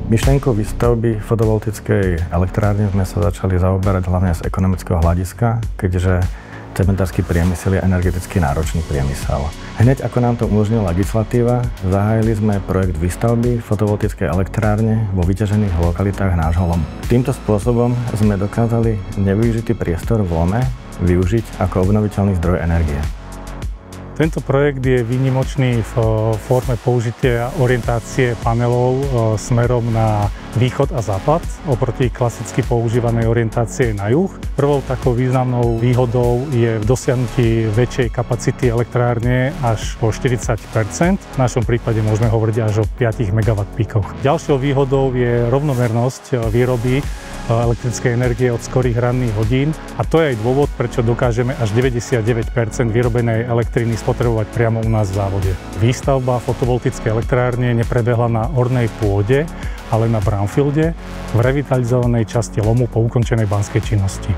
Myšlienkou výstavby fotovoltickej elektrárne sme sa začali zaoberať hlavne z ekonomického hľadiska, keďže cementársky priemysel je energeticky náročný priemysel. Hneď ako nám to umožnila legislatíva, zahájili sme projekt výstavby fotovoltickej elektrárne vo vyťažených lokalitách nášho lomu. Týmto spôsobom sme dokázali nevyužitý priestor v lome využiť ako obnoviteľný zdroj energie. Tento projekt je výnimočný v forme použitia orientácie panelov smerom na východ a západ oproti klasicky používanej orientácie na juh. Prvou takou významnou výhodou je v dosiahnutí väčšej kapacity elektrárne až po 40%. V našom prípade môžeme hovoriť až o 5 MW píkoch. Ďalšou výhodou je rovnomernosť výroby elektrickej energie od skorých ranných hodín a to je aj dôvod, prečo dokážeme až 99% vyrobenej elektriny spotrebovať priamo u nás v závode. Výstavba fotovoltickej elektrárne neprebehla na ornej pôde, ale na brownfielde v revitalizovanej časti lomu po ukončenej banskej činnosti.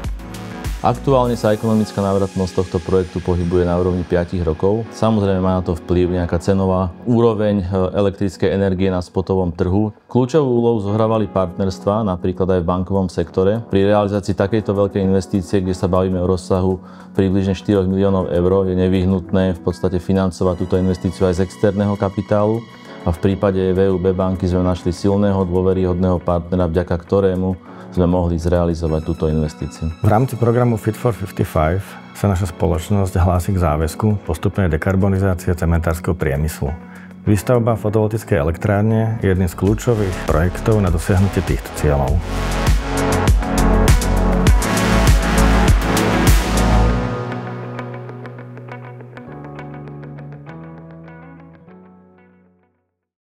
Aktuálne sa ekonomická návratnosť tohto projektu pohybuje na úrovni 5 rokov. Samozrejme má na to vplyv nejaká cenová úroveň elektrickej energie na spotovom trhu. Kľúčovú úlohu zohrávali partnerstvá, napríklad aj v bankovom sektore. Pri realizácii takejto veľkej investície, kde sa bavíme o rozsahu približne 4 miliónov eur, je nevyhnutné v podstate financovať túto investíciu aj z externého kapitálu. A v prípade VUB banky sme našli silného, dôveryhodného partnera, vďaka ktorému sme mohli zrealizovať túto investíciu. V rámci programu Fit for 55 sa naša spoločnosť hlási k záväzku postupnej dekarbonizácie cementárskeho priemyslu. Výstavba fotovoltickej elektrárne je jedným z kľúčových projektov na dosiahnutie týchto cieľov.